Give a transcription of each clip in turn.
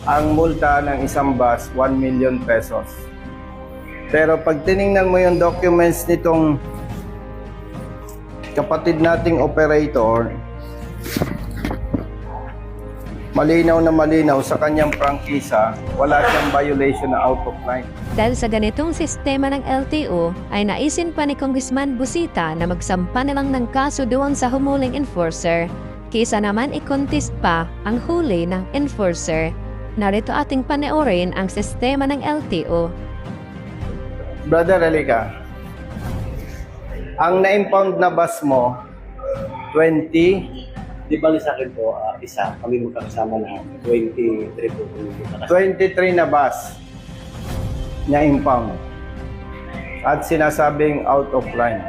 Ang multa ng isang bus, 1 million pesos. Pero pag tiningnan mo yung documents nitong kapatid nating operator, malinaw na malinaw sa kanyang prangkisa, wala siyang violation na out of line. Dahil sa ganitong sistema ng LTO, ay naisin pa ni Congressman Busita na magsampa na lang ng kaso doon sa humuling enforcer, kaysa naman i-contest pa ang huli ng enforcer. Narito ating panoorin ang sistema ng LTO. Brother Elika, ang na-impound na bus mo, 20, Di ba sa akin po, isa, kami magkakasama na 23 po. 23 na bus na impound at sinasabing out of line.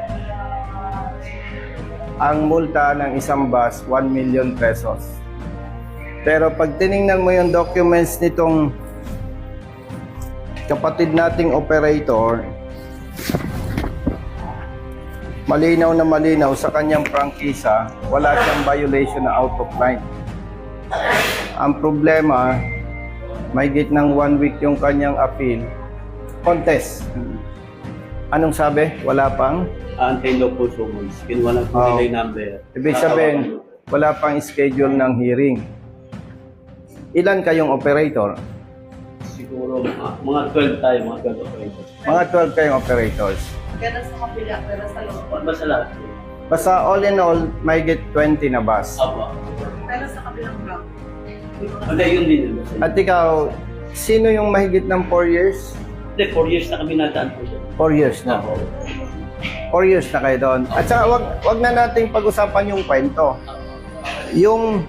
Ang multa ng isang bus, 1 million pesos. Pero pag tiningnan mo yung documents nitong kapatid nating operator, malinaw na malinaw sa kanyang prangkisa, wala siyang violation na out of line. Ang problema, mahigit ng 1 week yung kanyang appeal, contest. Anong sabi? Wala pang? Anti-law po summons. Kinuha lang po nila yung number. Ibig sabihin, wala pang schedule ng hearing. Ilan kayong operator? Siguro mga 12 tayo, mga 12 operators. Mga 12 kayong operators. Pero sa kapila, pero sa loob. Basta lahat po. Basta all in all, mahigit 20 na bus. Apo. Pero sa kabilang block. Hindi, yun din. At ikaw, sino yung mahigit ng 4 years? Hindi, 4 years na kami nataan po siya. 4 years na. 4 years na kayo doon. At saka wag na nating pag-usapan yung kwento. Yung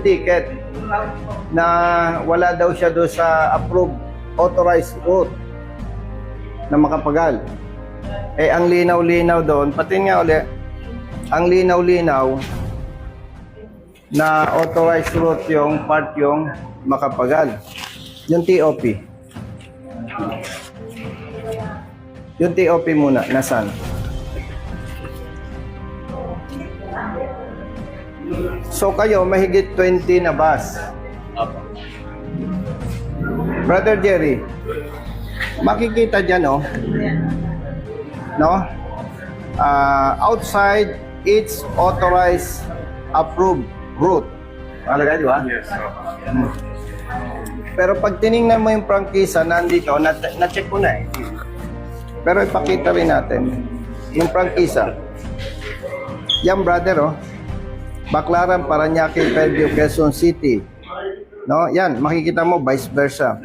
ticket na wala daw siya doon sa approved authorized route na Makapagal. Eh ang linaw-linaw doon, pati nga uli, ang linaw-linaw na authorized route yung part yung Makapagal. Yung TOP. Yung TOP muna, nasan? So kayo, mahigit 20 na bus. Apo. Brother Jerry, makikita dyan, no? Outside its authorized approved route. Malagay, di ba? Yes, sir. Pero pag tiningnan mo yung prangkisa, nandito, na-check ko na eh. Pero ipakita rin natin yung prangkisa. Yan, brother, Baclaran, Parañaque, Fairview, Quezon City. No? Yan, makikita mo, vice versa.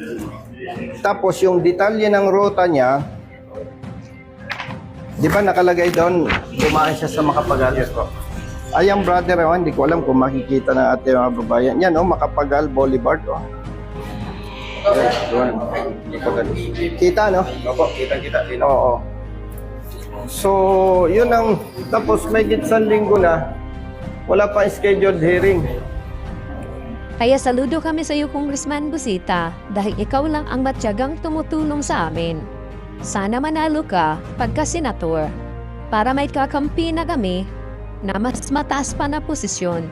Tapos yung detalye ng ruta niya, di ba nakalagay doon, kumain siya sa Makapagal? Yes, po. Ayan, brother, hindi ko alam kung makikita ng ating mga babayan. Yan, Makapagal Boulevard, Yes, doon. Kita, no? Opo, kita-kita. Oo. So, yun ang, tapos may gitsang linggo na, wala pa scheduled hearing. Kaya saludo kami sa iyo, Congressman Busita, dahil ikaw lang ang matyagang tumutulong sa amin. Sana manalo ka pagka-senator para may kakampi na kami na mas mataas pa na posisyon.